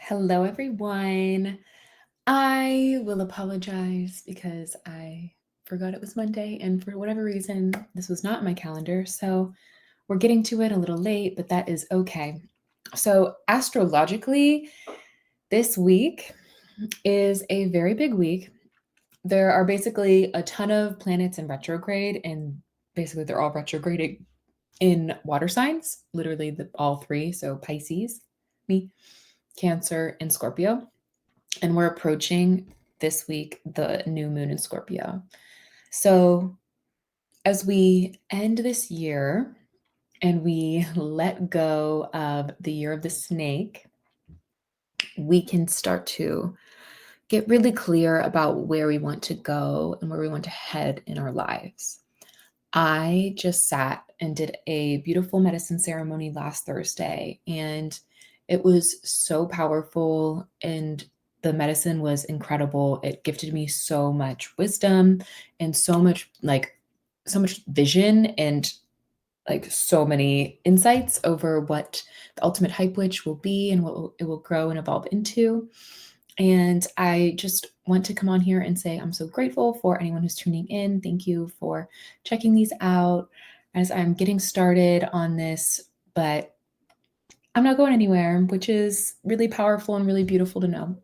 Hello, everyone. I will apologize because I forgot it was Monday, and for whatever reason, this was not in my calendar. So we're getting to it a little late, but that is okay. So, astrologically, this week is a very big week. There are basically a ton of planets in retrograde, and basically, they're all retrograding in water signs, literally all three. So, Pisces, me, Cancer, and Scorpio. And we're approaching this week the new moon in Scorpio. So, as we end this year and we let go of the year of the snake, we can start to get really clear about where we want to go and where we want to head in our lives. I just sat and did a beautiful medicine ceremony last Thursday, and it was so powerful, and the medicine was incredible. It gifted me so much wisdom and so much vision and so many insights over what the ultimate hype witch will be and it will grow and evolve into. And I just want to come on here and say I'm so grateful for anyone who's tuning in. Thank you for checking these out as I'm getting started on this, but I'm not going anywhere, which is really powerful and really beautiful to know.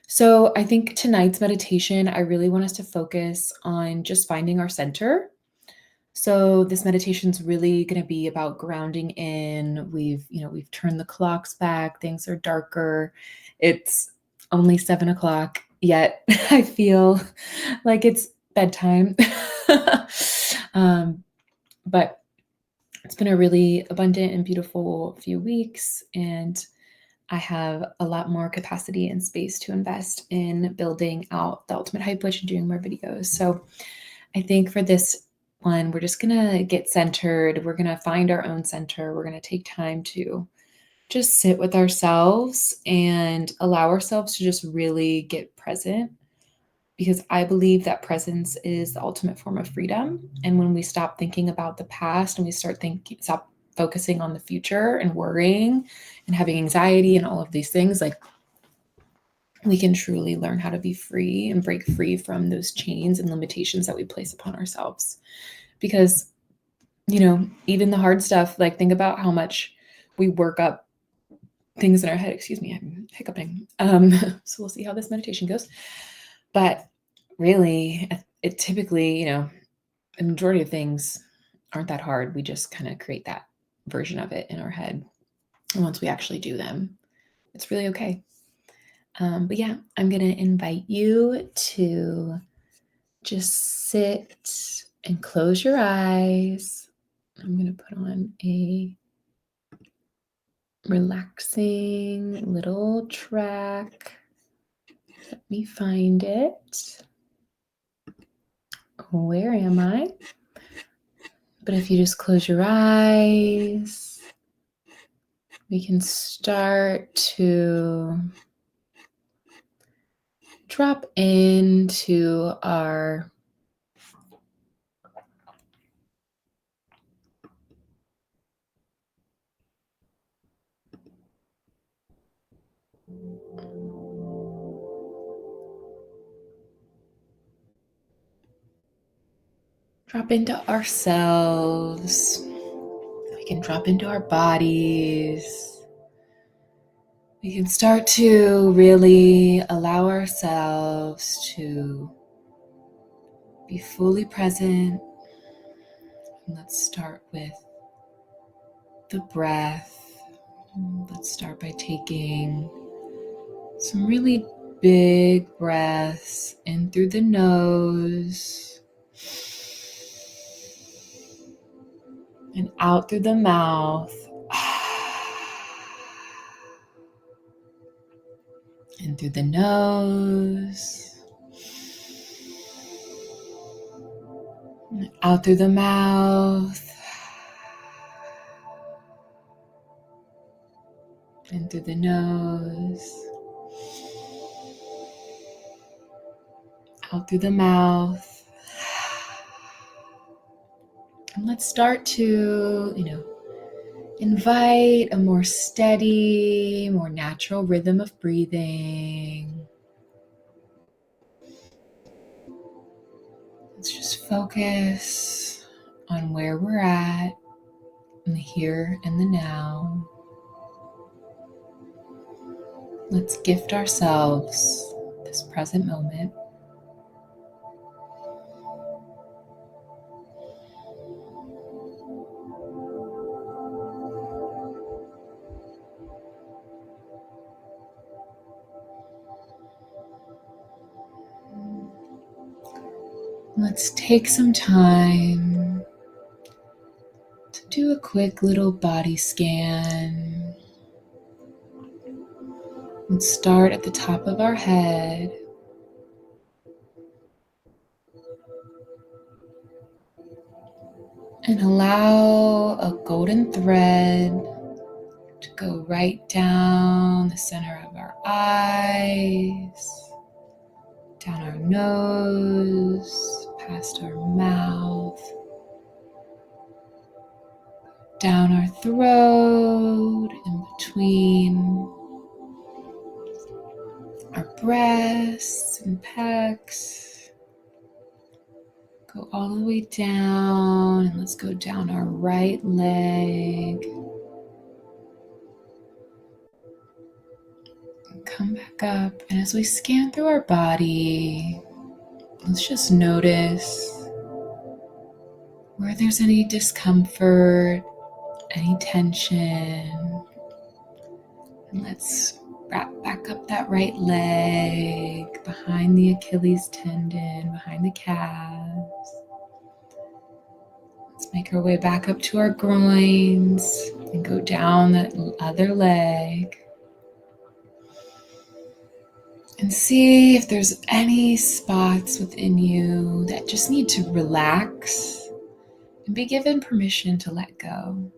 So I think tonight's meditation, I really want us to focus on just finding our center. So this meditation's really going to be about grounding in. We've turned the clocks back. Things are darker. It's only 7 o'clock, yet I feel like it's bedtime. But it's been a really abundant and beautiful few weeks, and I have a lot more capacity and space to invest in building out the Ultimate Hype Witch and doing more videos. So I think for this one, we're just going to get centered. We're going to find our own center. We're going to take time to just sit with ourselves and allow ourselves to just really get present, because I believe that presence is the ultimate form of freedom. And when we stop thinking about the past and we stop focusing on the future and worrying and having anxiety and all of these things, we can truly learn how to be free and break free from those chains and limitations that we place upon ourselves. Because, even the hard stuff, think about how much we work up things in our head. Excuse me, I'm hiccuping. So we'll see how this meditation goes. But really, it typically, the majority of things aren't that hard. We just kind of create that version of it in our head. And once we actually do them, it's really okay. But yeah, I'm going to invite you to just sit and close your eyes. I'm going to put on a relaxing little track. Let me find it. Where am I? But if you just close your eyes, we can start to drop into our drop into ourselves. We can drop into our bodies. We can start to really allow ourselves to be fully present. And let's start with the breath. Let's start by taking some really big breaths in through the nose and out through the mouth. In through the nose, out through the mouth, in through the nose, out through the mouth. And let's start to, Invite a more steady, more natural rhythm of breathing. Let's just focus on where we're at in the here and the now. Let's gift ourselves this present moment. Let's take some time to do a quick little body scan. Let's start at the top of our head. And allow a golden thread to go right down the center of our eyes, down our nose, past our mouth, down our throat, in between our breasts and pecs. Go all the way down, and let's go down our right leg. Come back up, and as we scan through our body, let's just notice where there's any discomfort, any tension. And let's wrap back up that right leg behind the Achilles tendon, behind the calves. Let's make our way back up to our groins and go down that other leg. And see if there's any spots within you that just need to relax and be given permission to let go.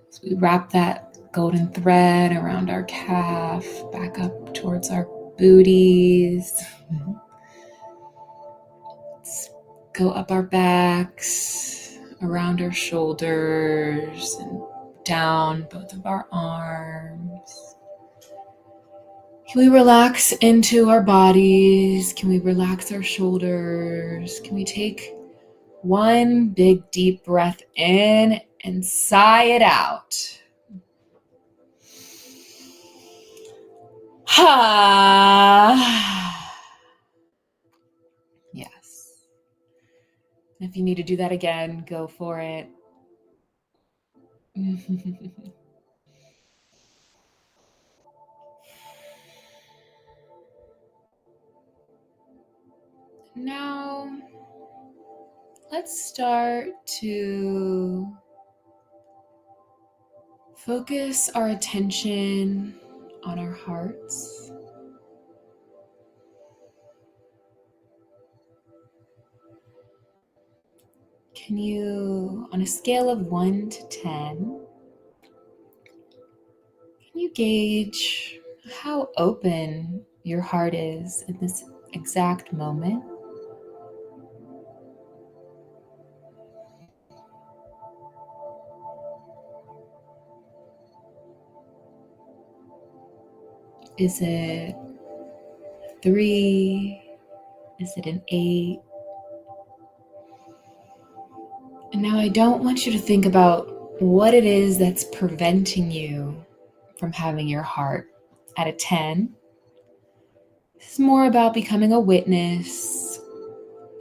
So we wrap that golden thread around our calf, back up towards our booties. Let's go up our backs, around our shoulders, and down both of our arms. Can we relax into our bodies? Can we relax our shoulders? Can we take one big deep breath in and sigh it out? Yes. If you need to do that again, go for it. Now, let's start to focus our attention on our hearts. Can you, on a scale of 1 to 10, can you gauge how open your heart is in this exact moment? Is it 3? Is it an 8? And now I don't want you to think about what it is that's preventing you from having your heart at a 10. This is more about becoming a witness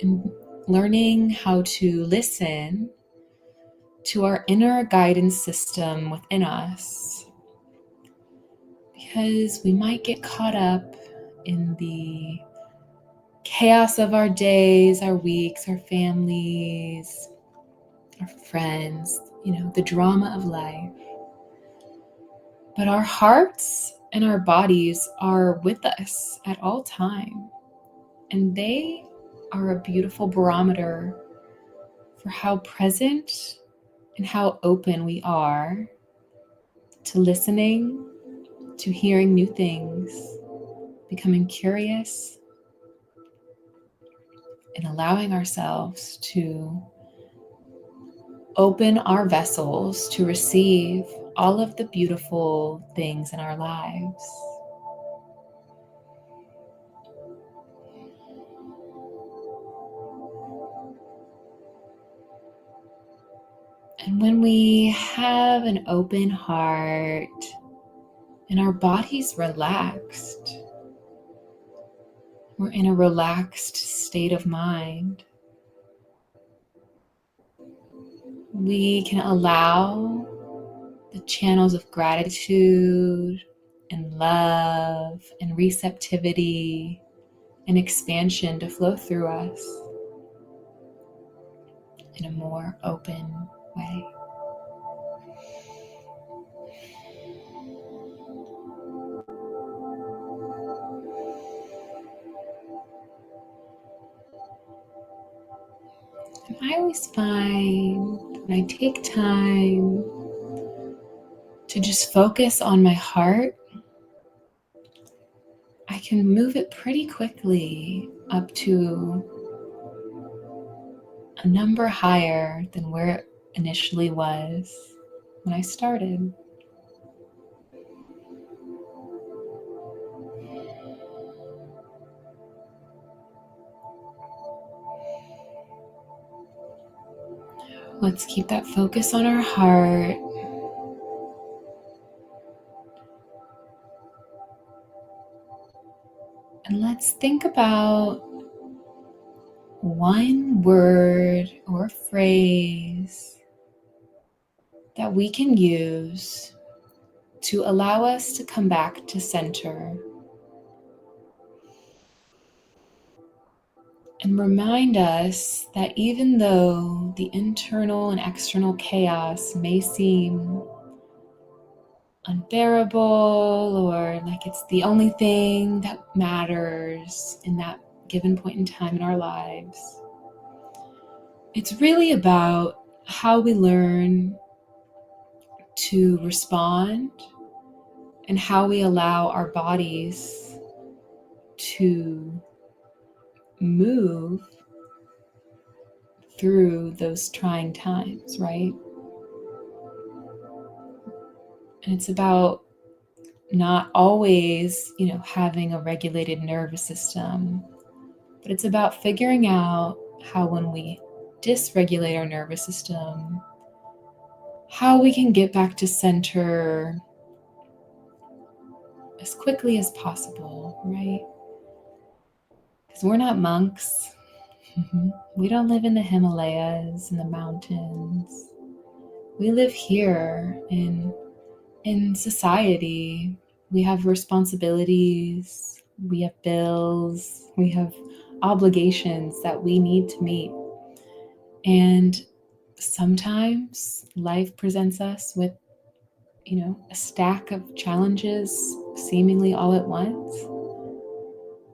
and learning how to listen to our inner guidance system within us. Because we might get caught up in the chaos of our days, our weeks, our families, our friends, the drama of life. But our hearts and our bodies are with us at all time. And they are a beautiful barometer for how present and how open we are to listening, to hearing new things, becoming curious, and allowing ourselves to open our vessels to receive all of the beautiful things in our lives. And when we have an open heart and our body's relaxed, we're in a relaxed state of mind, we can allow the channels of gratitude and love and receptivity and expansion to flow through us in a more open way. And I always find when I take time to just focus on my heart, I can move it pretty quickly up to a number higher than where it initially was when I started. Let's keep that focus on our heart. And let's think about one word or phrase that we can use to allow us to come back to center and remind us that even though the internal and external chaos may seem unbearable or like it's the only thing that matters in that given point in time in our lives, it's really about how we learn to respond and how we allow our bodies to move through those trying times, right? And it's about not always, having a regulated nervous system, but it's about figuring out how when we dysregulate our nervous system, how we can get back to center as quickly as possible, right? Because we're not monks. We don't live in the Himalayas and the mountains. We live here in society. We have responsibilities, we have bills, we have obligations that we need to meet. And sometimes life presents us with, a stack of challenges seemingly all at once.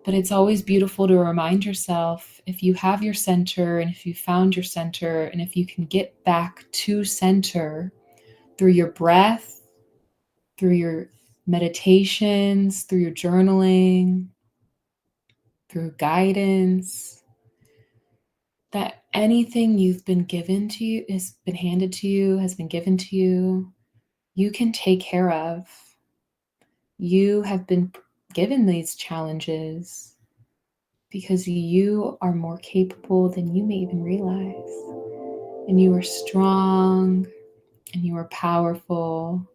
But it's always beautiful to remind yourself, if you have your center and if you found your center and if you can get back to center through your breath, through your meditations, through your journaling, through guidance, that anything you've been given to you has been handed to you, has been given to you, you can take care of. You have been given these challenges because you are more capable than you may even realize. And you are strong and you are powerful.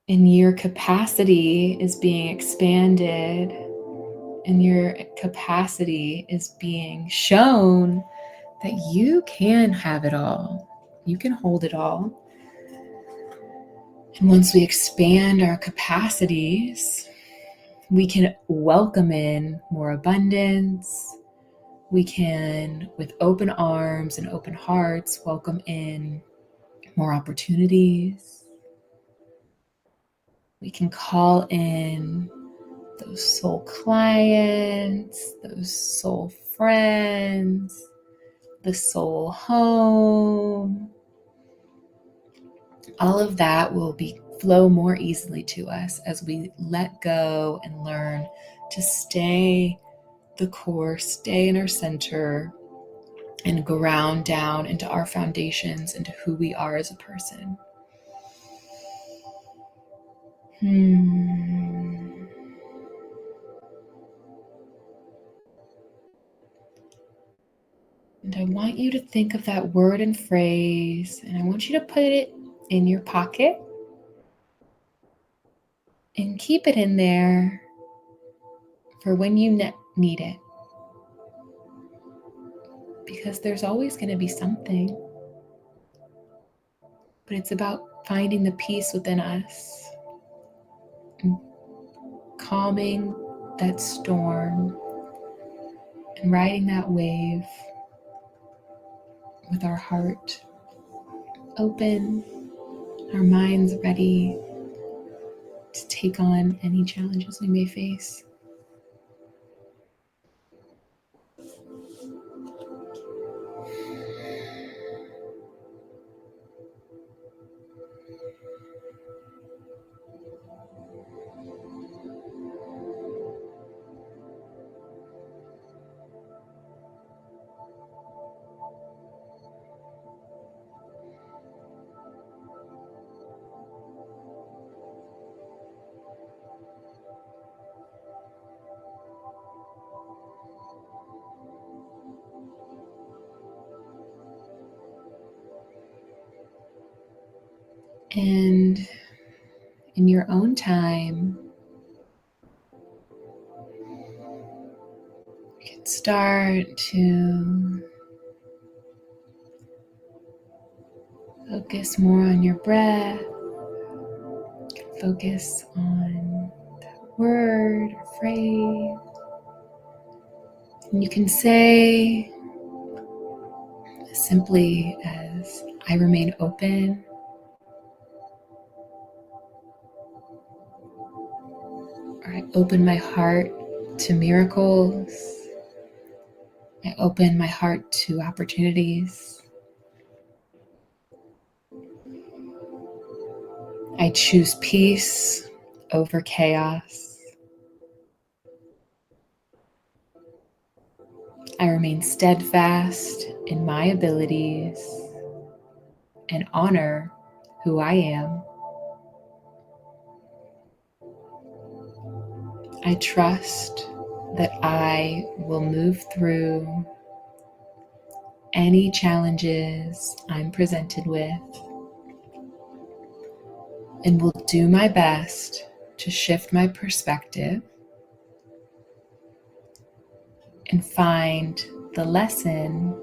And your capacity is being expanded. And your capacity is being shown that you can have it all. You can hold it all. And once we expand our capacities, we can welcome in more abundance. We can, with open arms and open hearts, welcome in more opportunities. We can call in those soul clients, those soul friends, the soul home. All of that will flow more easily to us as we let go and learn to stay the course, stay in our center, and ground down into our foundations, into who we are as a person. And I want you to think of that word and phrase, and I want you to put it in your pocket and keep it in there for when you need it. Because there's always going to be something. But it's about finding the peace within us and calming that storm and riding that wave with our heart open, our minds ready to take on any challenges we may face. And in your own time, you can start to focus more on your breath, focus on that word or phrase. And you can say as simply as, I remain open, or I open my heart to miracles. I open my heart to opportunities. I choose peace over chaos. I remain steadfast in my abilities and honor who I am. I trust that I will move through any challenges I'm presented with and will do my best to shift my perspective and find the lesson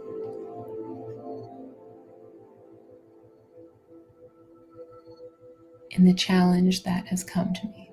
in the challenge that has come to me.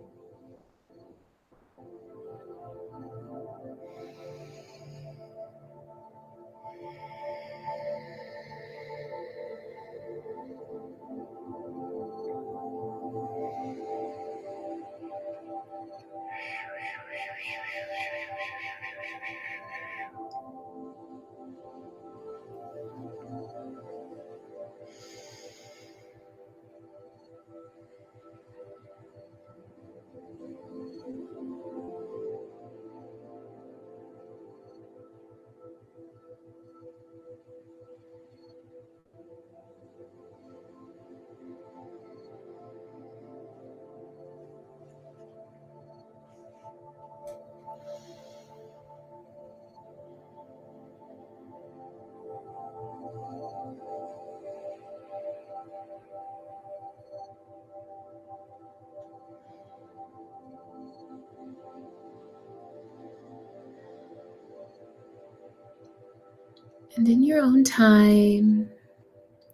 And in your own time,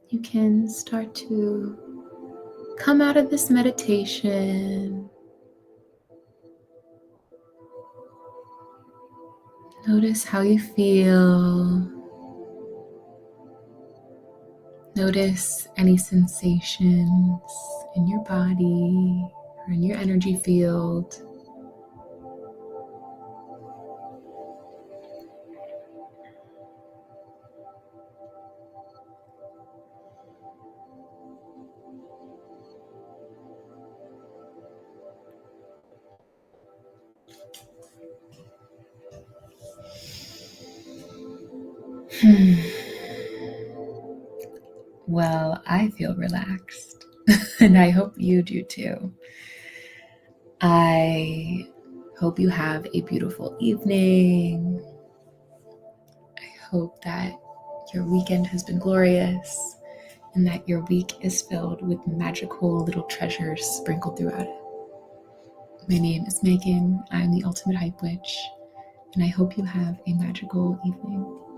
you can start to come out of this meditation. Notice how you feel. Notice any sensations in your body or in your energy field. Well, I feel relaxed, and I hope you do too. I hope you have a beautiful evening. I hope that your weekend has been glorious and that your week is filled with magical little treasures sprinkled throughout it. My name is Megan. I'm the Ultimate Hype Witch, and I hope you have a magical evening.